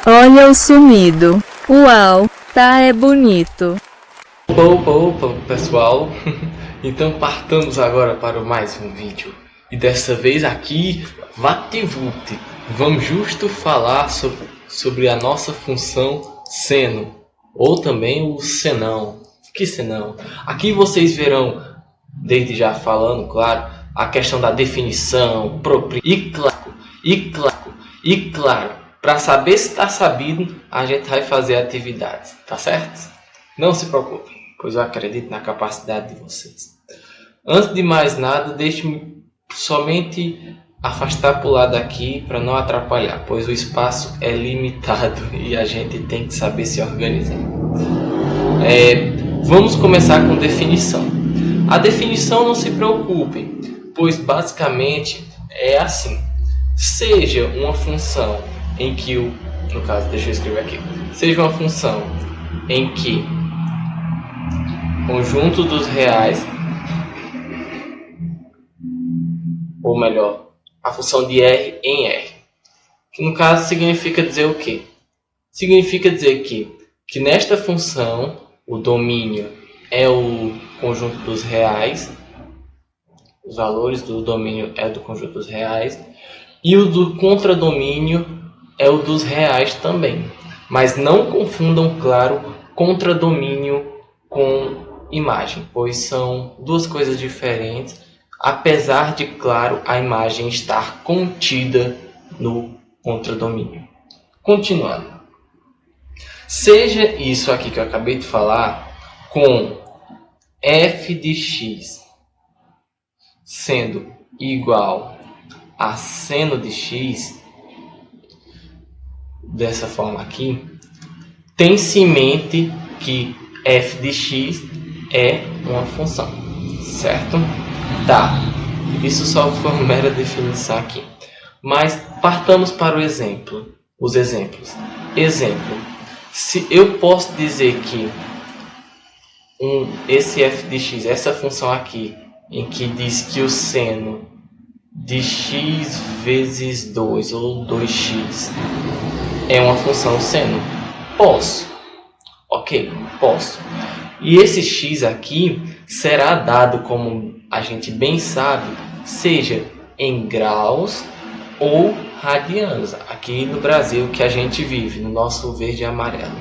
Olha o sumido. Uau, tá é bonito. Opa, pessoal. Então partamos agora para mais um vídeo. E dessa vez aqui, VaptVupt. Vamos justo falar sobre a nossa função seno. Ou também o senão. Que senão? Aqui vocês verão, desde já falando, claro, a questão da definição, e claro, para saber se está sabido, a gente vai fazer atividades, tá certo? Não se preocupem, pois eu acredito na capacidade de vocês. Antes de mais nada, deixe-me somente afastar para o lado aqui para não atrapalhar, pois o espaço é limitado e a gente tem que saber se organizar. Vamos começar com definição. A definição, não se preocupem, pois basicamente é assim. Seja uma função em que no caso, deixa eu escrever aqui. Seja uma função em que conjunto dos reais, ou melhor, a função de R em R, que no caso significa dizer o quê? Significa dizer que nesta função o domínio é o conjunto dos reais, os valores do domínio é do conjunto dos reais, e o do contradomínio é o dos reais também. Mas não confundam, claro, contradomínio com imagem, pois são duas coisas diferentes, apesar de, claro, a imagem estar contida no contradomínio. Continuando. Seja isso aqui que eu acabei de falar com f de x sendo igual a seno de x, dessa forma aqui, tem-se em mente que f de x é uma função, certo? Tá, isso só foi uma mera definição aqui. Mas partamos para o exemplo, os exemplos. Exemplo, se eu posso dizer que esse f de x, essa função aqui, em que diz que o seno de x vezes 2 ou 2x é uma função seno, posso. Ok, posso. E esse x aqui será dado, como a gente bem sabe, seja em graus ou radianos, aqui no Brasil que a gente vive, no nosso verde e amarelo.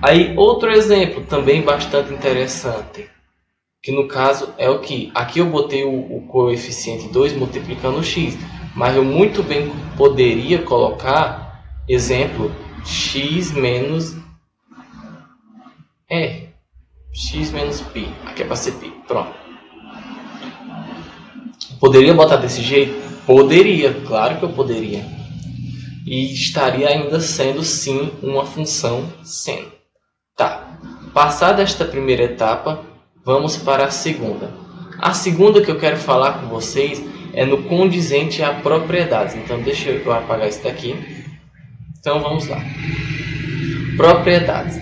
Aí outro exemplo também bastante interessante, que no caso é o que? Aqui eu botei o coeficiente 2 multiplicando o x, mas eu muito bem poderia colocar, exemplo, x menos x menos π, aqui é para ser π, pronto. Poderia botar desse jeito? Poderia, claro que eu poderia. E estaria ainda sendo sim uma função seno. Tá, passada esta primeira etapa, vamos para a segunda. A segunda que eu quero falar com vocês é no condizente a propriedades. Então deixa eu apagar isso daqui. Então vamos lá. Propriedades.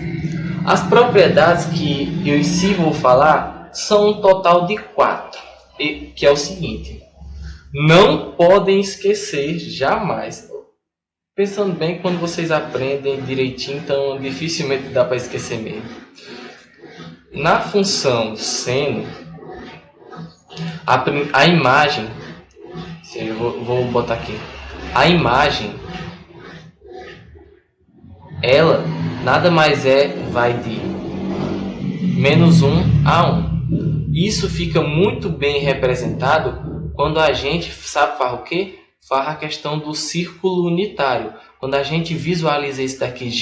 As propriedades que eu em si vou falar são um total de 4. Que é o seguinte. Não podem esquecer jamais. Pensando bem, quando vocês aprendem direitinho, então dificilmente dá para esquecer mesmo. Na função seno, a imagem, eu vou botar aqui, a imagem, ela nada mais vai de menos 1 a 1. Isso fica muito bem representado quando a gente sabe farra o quê? Farra a questão do círculo unitário. Quando a gente visualiza isso daqui,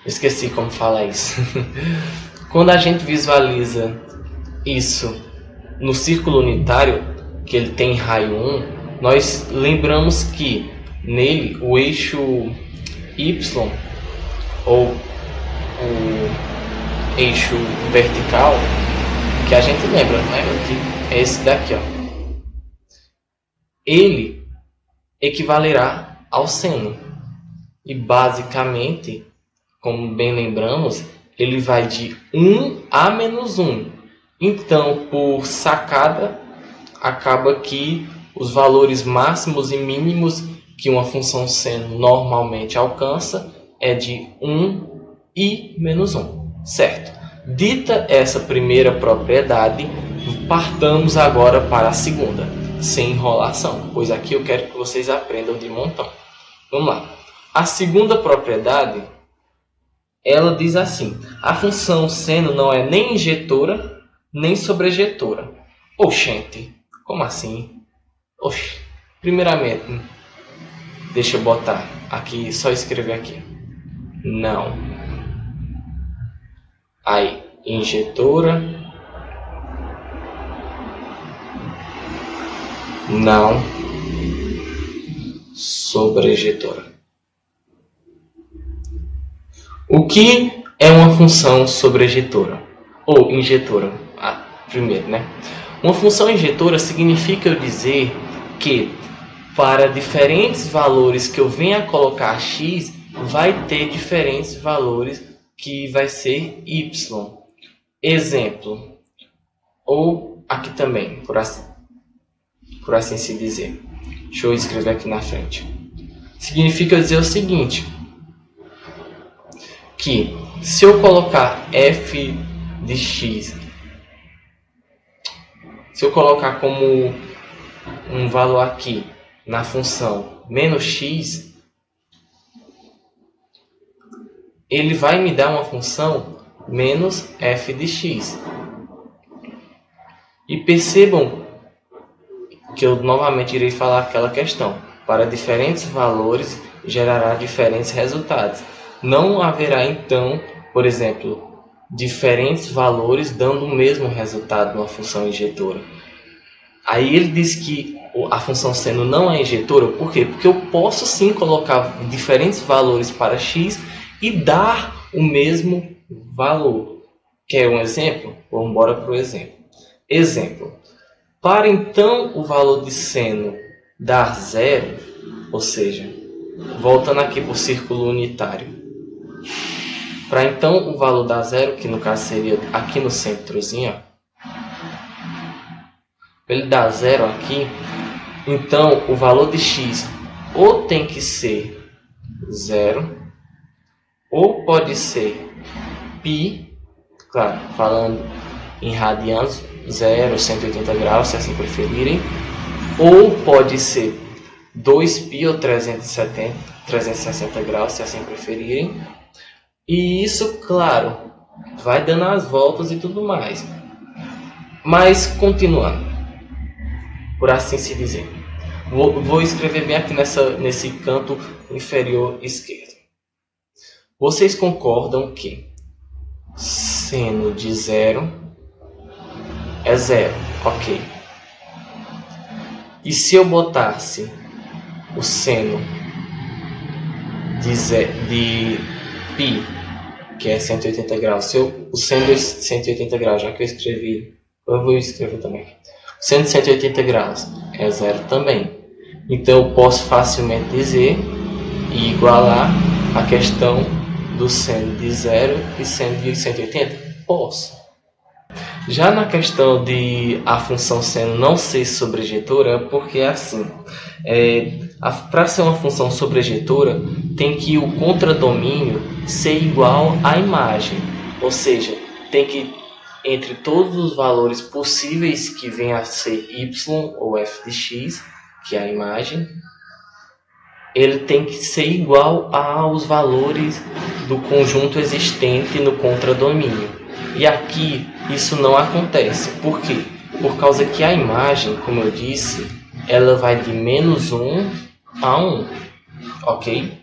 esqueci como falar isso. Quando a gente visualiza isso no círculo unitário, que ele tem raio 1, nós lembramos que nele o eixo Y, ou o eixo vertical, que a gente lembra, né? Que é esse daqui, ó. Ele equivalerá ao seno. E basicamente, como bem lembramos, ele vai de 1 a menos 1. Então, por sacada, acaba que os valores máximos e mínimos que uma função seno normalmente alcança é de 1 e menos 1, certo? Dita essa primeira propriedade, partamos agora para a segunda, sem enrolação, pois aqui eu quero que vocês aprendam de montão. Vamos lá. A segunda propriedade, ela diz assim: a função seno não é nem injetora, nem sobrejetora. Oxente, como assim? Oxe, primeiramente, deixa eu botar aqui, só escrever aqui. Não. Aí, injetora. Não. Sobrejetora. O que é uma função sobrejetora? Ou injetora? Primeiro, né? Uma função injetora significa eu dizer que para diferentes valores que eu venha a colocar x, vai ter diferentes valores que vai ser y. Exemplo. Ou aqui também, por assim se dizer. Deixa eu escrever aqui na frente. Significa dizer o seguinte, que se eu colocar f de x, se eu colocar como um valor aqui na função menos x, ele vai me dar uma função menos f de x. E percebam que eu novamente irei falar aquela questão. Para diferentes valores gerará diferentes resultados. Não haverá então, por exemplo, diferentes valores dando o mesmo resultado numa função injetora. Aí ele diz que a função seno não é injetora, por quê? Porque eu posso sim colocar diferentes valores para x e dar o mesmo valor. Quer um exemplo? Vamos embora para o exemplo. Exemplo. Para então o valor de seno dar zero, ou seja, voltando aqui para o círculo unitário. Para então o valor dar zero, que no caso seria aqui no centrozinho, ele dá zero aqui, então o valor de x ou tem que ser zero, ou pode ser π, claro, falando em radianos, 0, 180 graus, se assim preferirem, ou pode ser 2π ou 360 graus, se assim preferirem. E isso, claro, vai dando as voltas e tudo mais. Mas, continuando, por assim se dizer, vou escrever bem aqui nesse canto inferior esquerdo. Vocês concordam que seno de zero é zero, ok. E se eu botasse o seno de π, que é 180 graus, o seno de 180 graus, já que eu escrevi, eu vou escrever também. O seno de 180 graus é zero também. Então eu posso facilmente dizer e igualar a questão do seno de zero e seno de 180? Posso. Já na questão de a função seno não ser sobrejetora, porque é assim, para ser uma função sobrejetora, tem que o contradomínio ser igual à imagem, ou seja, tem que, entre todos os valores possíveis que venha a ser y ou f de x, que é a imagem, ele tem que ser igual aos valores do conjunto existente no contradomínio. E aqui isso não acontece. Por quê? Por causa que a imagem, como eu disse, ela vai de menos 1 a 1. Ok?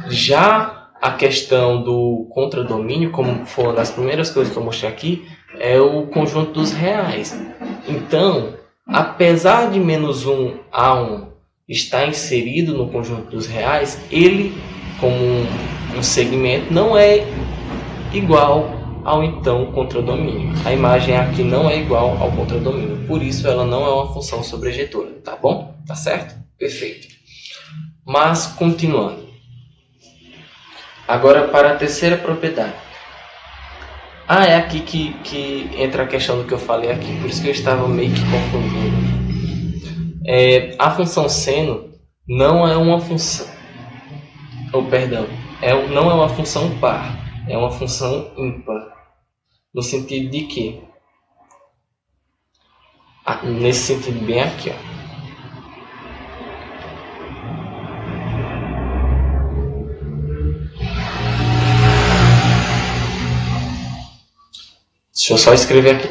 Já a questão do contradomínio, como foi uma das primeiras coisas que eu mostrei aqui, é o conjunto dos reais. Então, apesar de menos 1 a 1 estar inserido no conjunto dos reais, ele, como um segmento, não é igual ao então contradomínio. A imagem aqui não é igual ao contradomínio, por isso ela não é uma função sobrejetora, tá bom? Tá certo? Perfeito. Mas, continuando. Agora para a terceira propriedade. É aqui que entra a questão do que eu falei aqui, por isso que eu estava meio que confundindo. A função seno não é uma função... não é uma função par, é uma função ímpar. No sentido de que? Nesse sentido bem aqui, ó. Deixa eu só escrever aqui.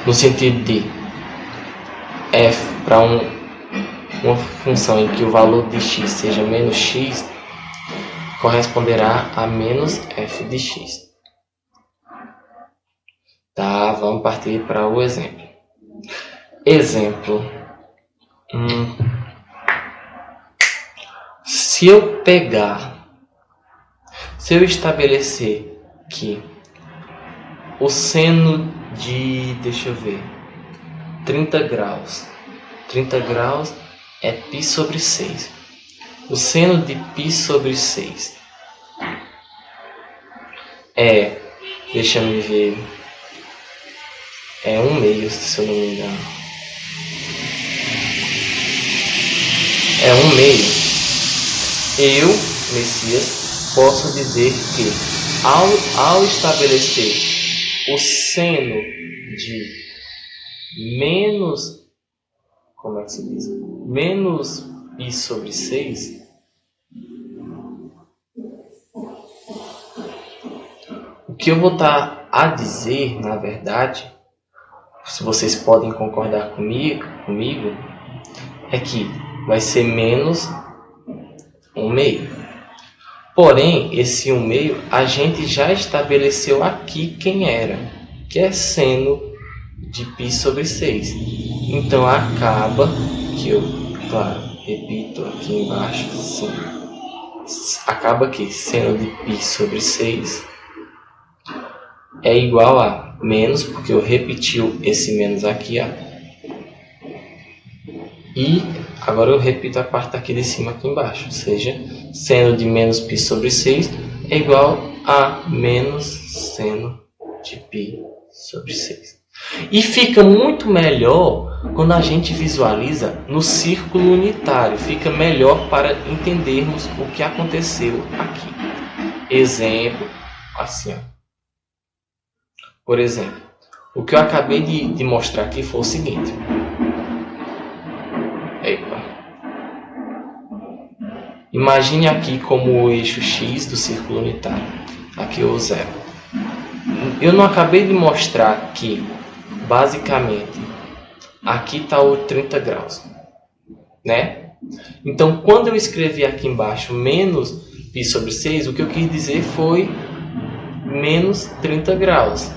No sentido de f para uma função em que o valor de x seja menos x, corresponderá a menos f de x. Tá, vamos partir para o exemplo. Exemplo. Se eu estabelecer que o seno de, 30 graus é π sobre 6. O seno de π sobre 6 deixa-me ver, é 1/2, se eu não me engano. É 1/2. Eu, Messias, posso dizer que ao estabelecer o seno de menos, como é que se diz? Menos π sobre 6, o que eu vou estar a dizer, na verdade, se vocês podem concordar comigo, é que vai ser menos 1/2. Porém, esse 1/2 a gente já estabeleceu aqui quem era, que é seno de π sobre 6. Então acaba que eu, claro, repito aqui embaixo, sim, acaba que seno de π sobre 6 é igual a menos, porque eu repeti esse menos aqui, ó. E agora eu repito a parte aqui de cima aqui embaixo, ou seja, seno de menos π sobre 6 é igual a menos seno de π sobre 6. E fica muito melhor quando a gente visualiza no círculo unitário, fica melhor para entendermos o que aconteceu aqui. Exemplo, assim, ó. Por exemplo, o que eu acabei de mostrar aqui foi o seguinte. Imagine aqui como o eixo x do círculo unitário. Aqui o 0. Eu não acabei de mostrar que, basicamente, aqui está o 30 graus. Né? Então, quando eu escrevi aqui embaixo menos π sobre 6, o que eu quis dizer foi menos 30 graus.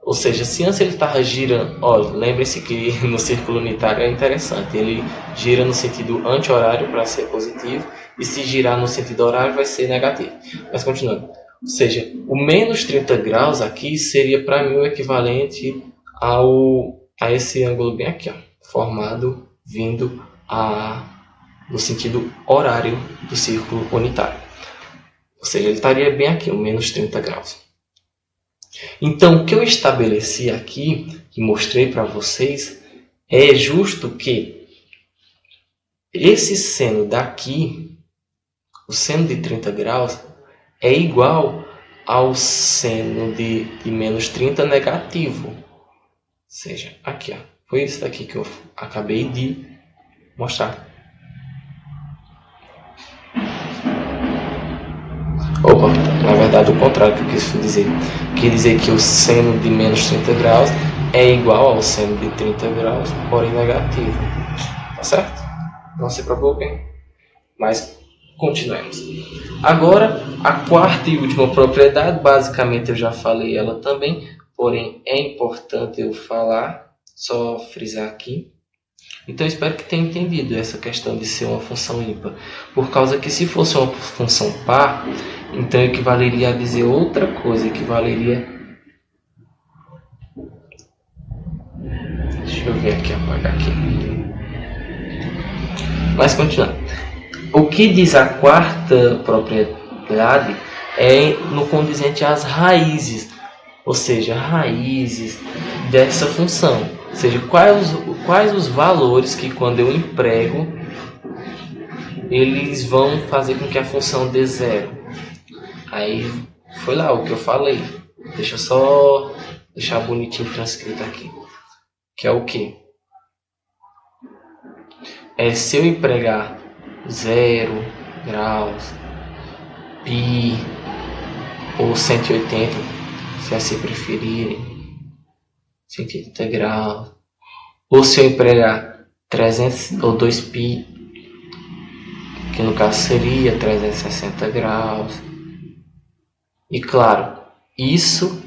Ou seja, se antes ele estava girando... Olha, lembre-se que no círculo unitário é interessante. Ele gira no sentido anti-horário para ser positivo. E se girar no sentido horário vai ser negativo. Mas continuando. Ou seja, o menos 30 graus aqui seria para mim o equivalente a esse ângulo bem aqui, ó, formado vindo no sentido horário do círculo unitário. Ou seja, ele estaria bem aqui, o menos 30 graus. Então, o que eu estabeleci aqui, e mostrei para vocês, é justo que esse seno daqui, o seno de 30 graus, é igual ao seno de menos 30 negativo. Ou seja, aqui, ó, foi isso daqui que eu acabei de mostrar. Opa, na verdade o contrário que eu quis dizer. Quis dizer que o seno de menos 30 graus é igual ao seno de 30 graus, porém negativo. Tá certo? Não se preocupem. Mas continuemos. Agora, a quarta e última propriedade, basicamente eu já falei ela também, porém é importante eu falar, só frisar aqui. Então, eu espero que tenha entendido essa questão de ser uma função ímpar. Por causa que se fosse uma função par, então equivaleria a dizer outra coisa, equivaleria... Deixa eu ver aqui, apagar aqui. Mas continuando. O que diz a quarta propriedade é no condizente às raízes. ou seja, raízes dessa função. Ou seja, quais os valores que quando eu emprego, eles vão fazer com que a função dê zero. Aí foi lá o que eu falei. Deixa eu só deixar bonitinho transcrito aqui. Que é o quê? Se eu empregar 0 graus, π ou 180, se assim preferirem, 180 graus, ou se eu empregar 300 ou 2π, que no caso seria 360 graus, e claro, isso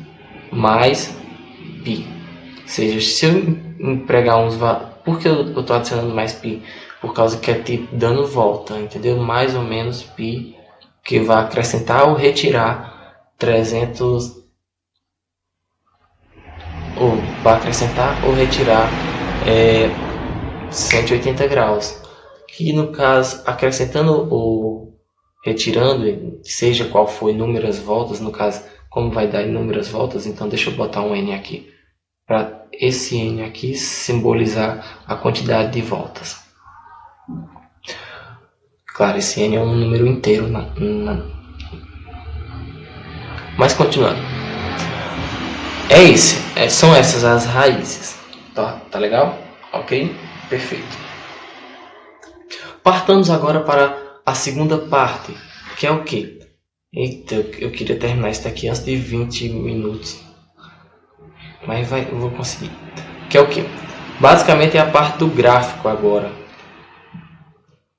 mais π. Ou seja, se eu empregar uns valores, por que eu estou adicionando mais π? Por causa que é tipo dando volta, entendeu? Mais ou menos π, que vai acrescentar ou retirar 300, ou vai acrescentar ou retirar 180 graus. Que no caso, acrescentando ou retirando, seja qual for inúmeras voltas, no caso, como vai dar inúmeras voltas, então deixa eu botar um n aqui, para esse n aqui simbolizar a quantidade de voltas. Claro, esse n é um número inteiro. Mas continuando. São essas as raízes. Tá legal? Ok? Perfeito. Partamos agora para a segunda parte, que é o quê? Eita, eu queria terminar isso daqui antes de 20 minutos. Mas eu vou conseguir. Que é o quê? Basicamente é a parte do gráfico agora.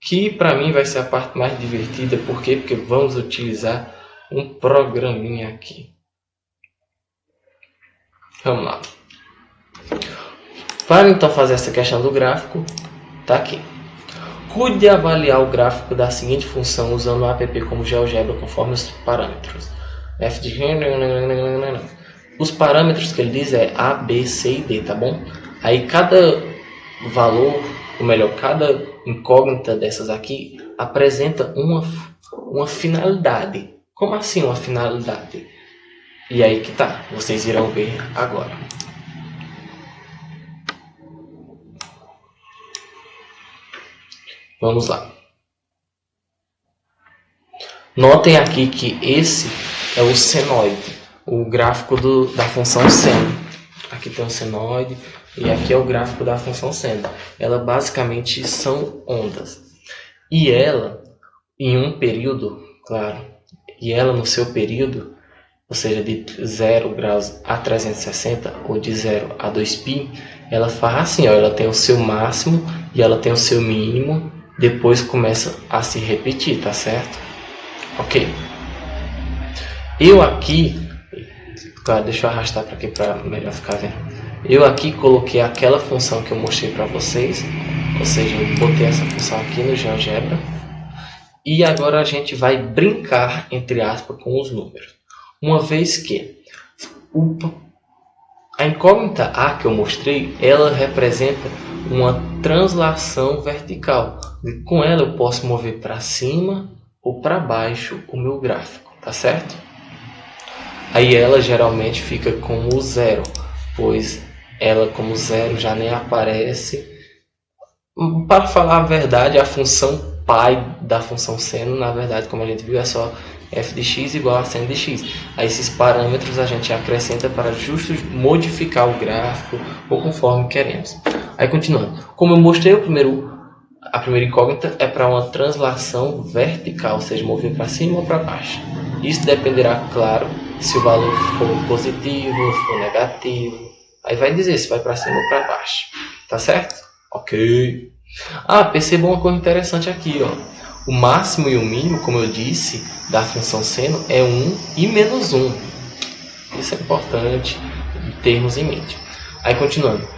Que para mim vai ser a parte mais divertida. Por quê? Porque vamos utilizar um programinha aqui. Vamos lá. Para então fazer essa questão do gráfico, tá aqui. Cuide de avaliar o gráfico da seguinte função usando o app como GeoGebra conforme os parâmetros. F de... Os parâmetros que ele diz é A, B, C e D, tá bom? Aí cada valor, ou melhor, cada incógnita dessas aqui apresenta uma finalidade. Como assim uma finalidade? E aí que tá, vocês irão ver agora. Vamos lá. Notem aqui que esse é o senoide, o gráfico da função seno. Aqui tem o senoide e aqui é o gráfico da função seno. Ela basicamente são ondas. E ela, em um período, claro, e ela no seu período, ou seja, de 0 graus a 360 ou de 0 a 2π, ela faz assim, ó, ela tem o seu máximo e ela tem o seu mínimo, depois começa a se repetir, tá certo? Ok. Eu aqui, claro, deixa eu arrastar para aqui para melhor ficar vendo. Eu aqui coloquei aquela função que eu mostrei para vocês, ou seja, eu botei essa função aqui no GeoGebra. E agora a gente vai brincar, entre aspas, com os números. Uma vez que a incógnita A que eu mostrei, ela representa uma translação vertical. E com ela eu posso mover para cima ou para baixo o meu gráfico, tá certo? Aí ela geralmente fica como zero, pois ela como zero já nem aparece. Para falar a verdade, a função pai da função seno, na verdade, como a gente viu, é só f de x igual a seno de x. Aí esses parâmetros a gente acrescenta para justo modificar o gráfico ou conforme queremos. Aí continuando, como eu mostrei a primeira incógnita é para uma translação vertical, ou seja, mover para cima ou para baixo. Isso dependerá, claro, se o valor for positivo, for negativo. Aí vai dizer se vai para cima ou para baixo. Tá certo? Ok. Perceba uma coisa interessante aqui, ó. O máximo e o mínimo, como eu disse, da função seno é 1 e menos 1. Isso é importante termos em mente. Aí continuando.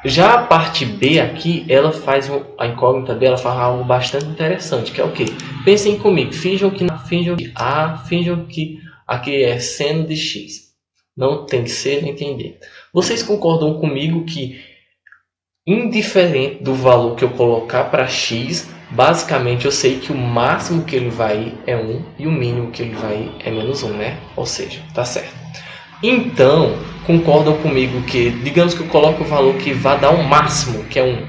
Já a parte B aqui, ela faz a incógnita B, ela faz algo bastante interessante, que é o quê? Pensem comigo, finjam que aqui é seno de x. Não tem que ser nem entender. Vocês concordam comigo que, indiferente do valor que eu colocar para x, basicamente eu sei que o máximo que ele vai ir é 1 e o mínimo que ele vai ir é menos 1, né? Ou seja, tá certo. Então, concordam comigo que, digamos que eu coloque o valor que vai dar o máximo, que é 1.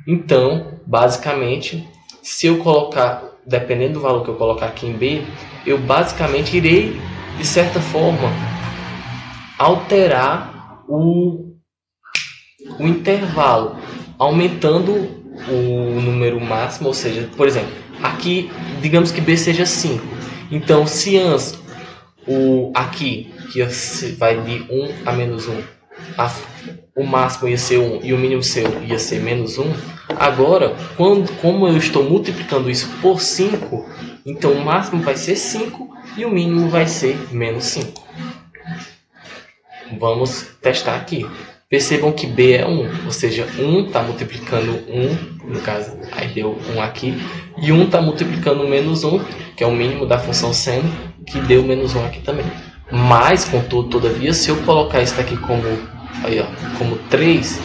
Então, basicamente, se eu colocar, dependendo do valor que eu colocar aqui em B, eu basicamente irei, de certa forma, alterar o intervalo, aumentando o número máximo, ou seja, por exemplo, aqui, digamos que B seja 5. Então, se antes aqui, que vai de 1 a menos 1, o máximo ia ser 1 e o mínimo seu ia ser menos 1, agora, como eu estou multiplicando isso por 5, então o máximo vai ser 5 e o mínimo vai ser menos 5. Vamos testar aqui. Percebam que B é 1, ou seja, 1 está multiplicando 1, no caso, aí deu 1 aqui, e 1 está multiplicando menos 1, que é o mínimo da função seno, que deu menos 1 aqui também. Mas, contudo, todavia, se eu colocar isso aqui como 3,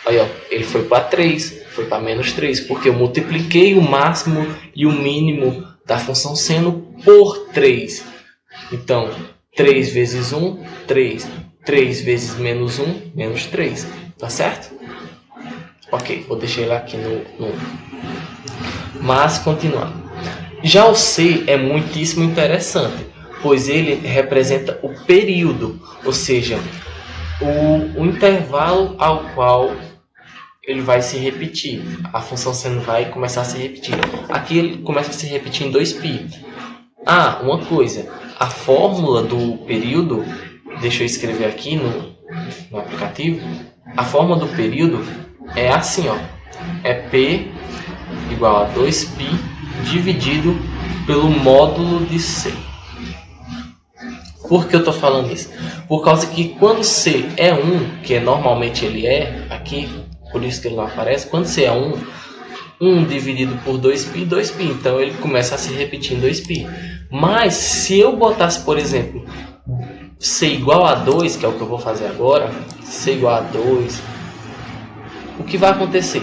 aí, ó, ele foi para 3, foi para menos 3, porque eu multipliquei o máximo e o mínimo da função seno por 3. Então, 3 vezes 1, 3. 3 vezes menos 1, menos 3. Tá certo? Ok, vou deixar ele aqui no 1. Mas, continuando. Já o C é muitíssimo interessante, pois ele representa o período, ou seja, o intervalo ao qual ele vai se repetir. A função seno vai começar a se repetir. Aqui ele começa a se repetir em 2π. Ah, uma coisa. A fórmula do período, deixa eu escrever aqui no aplicativo. A fórmula do período é assim, ó. É P igual a 2π dividido pelo módulo de C. Por que eu estou falando isso? Por causa que quando C é 1, que normalmente ele é aqui, por isso que ele não aparece, quando C é 1, 1 dividido por 2π, 2π. Então ele começa a se repetir em 2π. Mas se eu botasse, por exemplo, C igual a 2, que é o que eu vou fazer agora, C igual a 2, o que vai acontecer?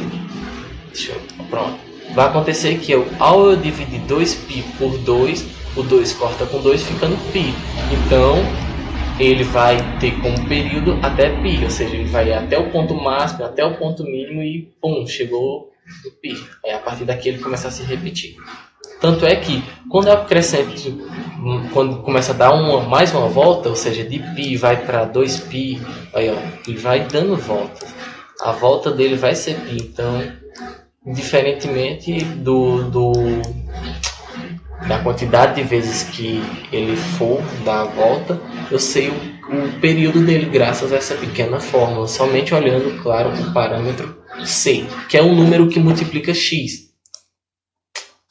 Pronto. Vai acontecer que ao eu dividir 2π por 2, o 2 corta com 2, fica no π. Então, ele vai ter como período até π, ou seja, ele vai até o ponto máximo, até o ponto mínimo e pum, chegou no π. Aí, a partir daqui ele começa a se repetir. Tanto é que, quando eu acrescento, quando começa a dar mais uma volta, ou seja, de π vai para 2π, aí, ó, ele vai dando voltas. A volta dele vai ser π, então, diferentemente da quantidade de vezes que ele for dar a volta, eu sei o período dele graças a essa pequena fórmula, somente olhando, claro, o parâmetro C, que é o número que multiplica x.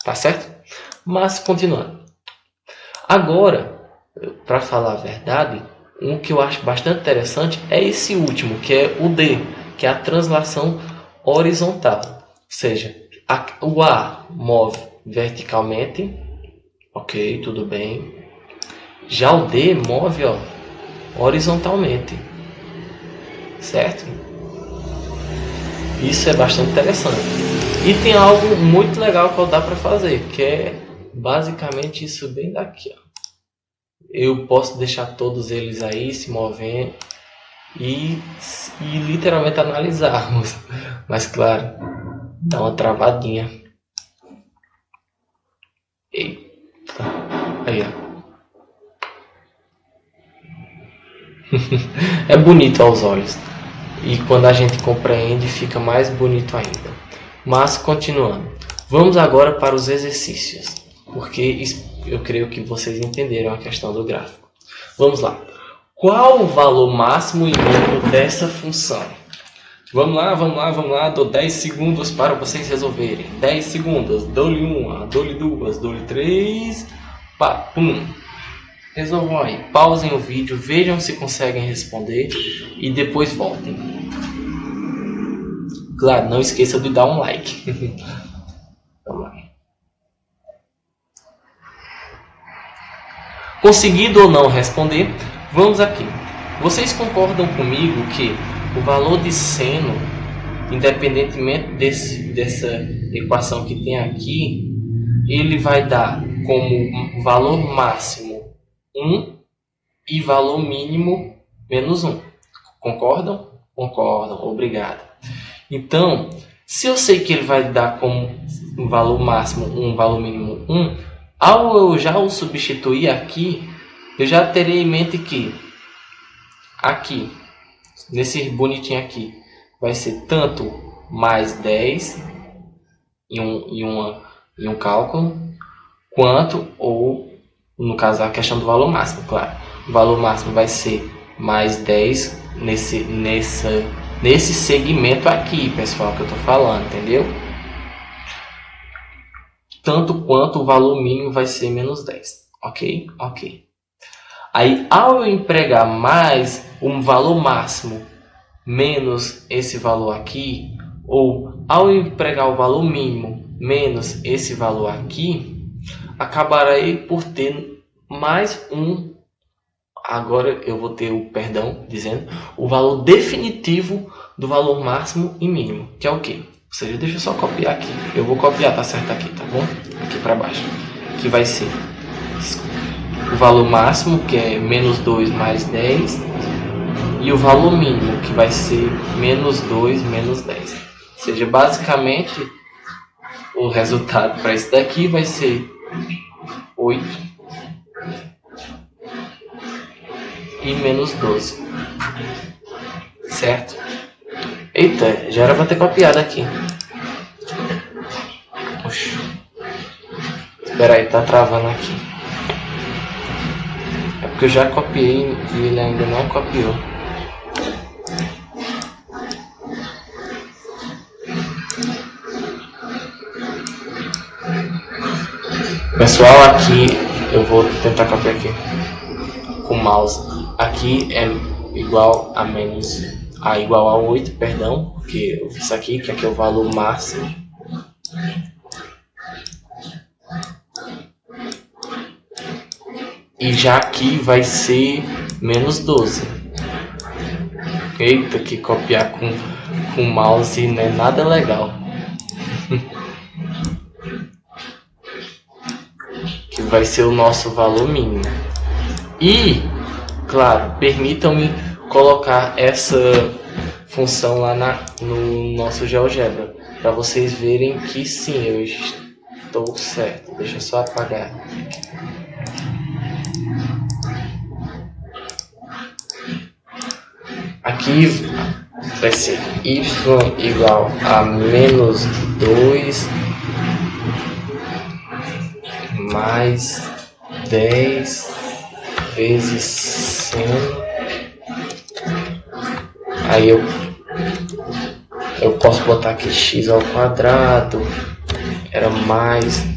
Tá certo? Mas, continuando. Agora, para falar a verdade, um que eu acho bastante interessante é esse último, que é o D, que é a translação horizontal. Ou seja, o A move verticalmente, ok, tudo bem. Já o D move, ó, horizontalmente, certo? Isso é bastante interessante. E tem algo muito legal que dá para fazer, que é basicamente isso bem daqui, ó. Eu posso deixar todos eles aí se movendo e literalmente analisarmos. Mas claro, dá uma travadinha. Eita. Aí, ó. É bonito aos olhos. E quando a gente compreende, fica mais bonito ainda. Mas continuando. Vamos agora para os exercícios, porque eu creio que vocês entenderam a questão do gráfico. Vamos lá. Qual o valor máximo e mínimo dessa função? Vamos lá. Dou 10 segundos para vocês resolverem. 10 segundos. Dou-lhe 1, dou-lhe 2, dou-lhe 3. Pum. Resolvam aí. Pausem o vídeo, vejam se conseguem responder e depois voltem. Claro, não esqueça de dar um like. Vamos lá. Conseguido ou não responder, vamos aqui. Vocês concordam comigo que o valor de seno, independentemente dessa equação que tem aqui, ele vai dar como valor máximo 1 e valor mínimo menos 1. Concordam? Concordam, obrigado. Então, se eu sei que ele vai dar como um valor máximo 1, valor mínimo 1, ao eu já o substituir aqui, eu já terei em mente que aqui, nesse bonitinho aqui, vai ser tanto mais 10 em um cálculo, quanto, ou no caso a questão do valor máximo, claro. O valor máximo vai ser mais 10 nesse segmento aqui, pessoal, que eu estou falando, entendeu? Tanto quanto o valor mínimo vai ser menos 10, ok? Ok. Aí, ao eu empregar mais um valor máximo menos esse valor aqui, ou ao eu empregar o valor mínimo menos esse valor aqui, acabarei por ter mais um. Agora eu vou ter o valor definitivo do valor máximo e mínimo, que é o quê? Ou seja, deixa eu só copiar aqui. Eu vou copiar, tá certo aqui, tá bom? Aqui para baixo. Que vai ser o valor máximo, que é menos 2 mais 10. E o valor mínimo, que vai ser menos 2 menos 10. Ou seja, basicamente, o resultado para isso daqui vai ser 8 e menos 12. Certo? Eita, já era para ter copiado aqui. Oxi. Espera aí, tá travando aqui. É porque eu já copiei e ele ainda não copiou. Pessoal, aqui eu vou tentar copiar aqui com o mouse. Aqui é igual a 8, perdão, porque eu fiz aqui, que aqui é o valor máximo. E já aqui vai ser menos 12. Eita, que copiar com o mouse não é nada legal. Que vai ser o nosso valor mínimo. E, claro, permitam-me colocar essa função lá no nosso GeoGebra, para vocês verem que sim, eu estou certo. Deixa eu só apagar. Aqui vai ser y igual a menos 2 mais 10 vezes 100. Aí eu posso botar aqui x ao quadrado, era mais,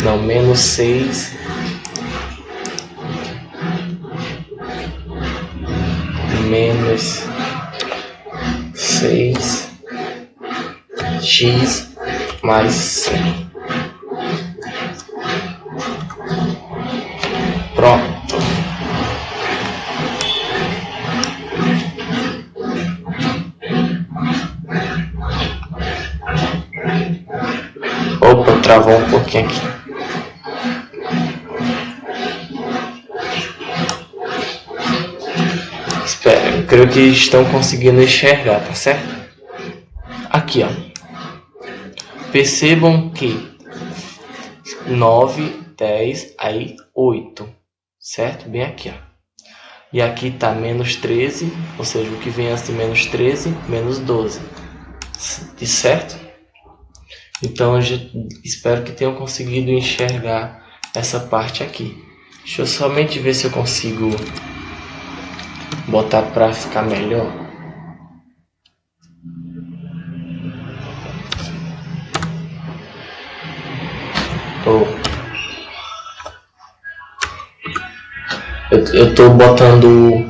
não, menos 6 menos 6 x mais 100. Pronto. Opa, travou um pouquinho aqui. Espera, eu creio que estão conseguindo enxergar, tá certo? Aqui, ó. Percebam que 9, 10, aí 8, certo? Bem aqui, ó. E aqui tá menos 13, ou seja, o que vem antes de menos 13, menos 12. Certo? Então eu espero que tenham conseguido enxergar essa parte aqui. Deixa eu somente ver se eu consigo botar para ficar melhor. Eu tô botando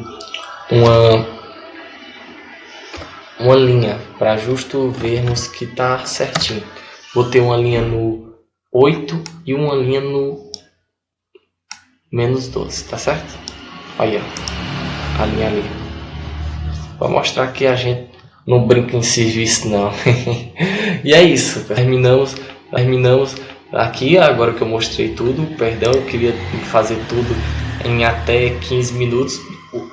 uma linha para justo vermos que tá certinho. Botei uma linha no 8 e uma linha no menos 12, tá certo? Aí, ó, a linha ali. Para mostrar que a gente não brinca em serviço, não. E é isso, terminamos aqui. Agora que eu mostrei tudo, perdão, eu queria fazer tudo em até 15 minutos,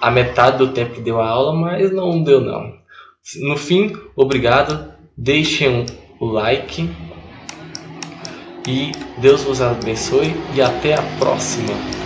a metade do tempo que deu a aula, mas não deu não. No fim, obrigado, deixem o like e Deus vos abençoe e até a próxima.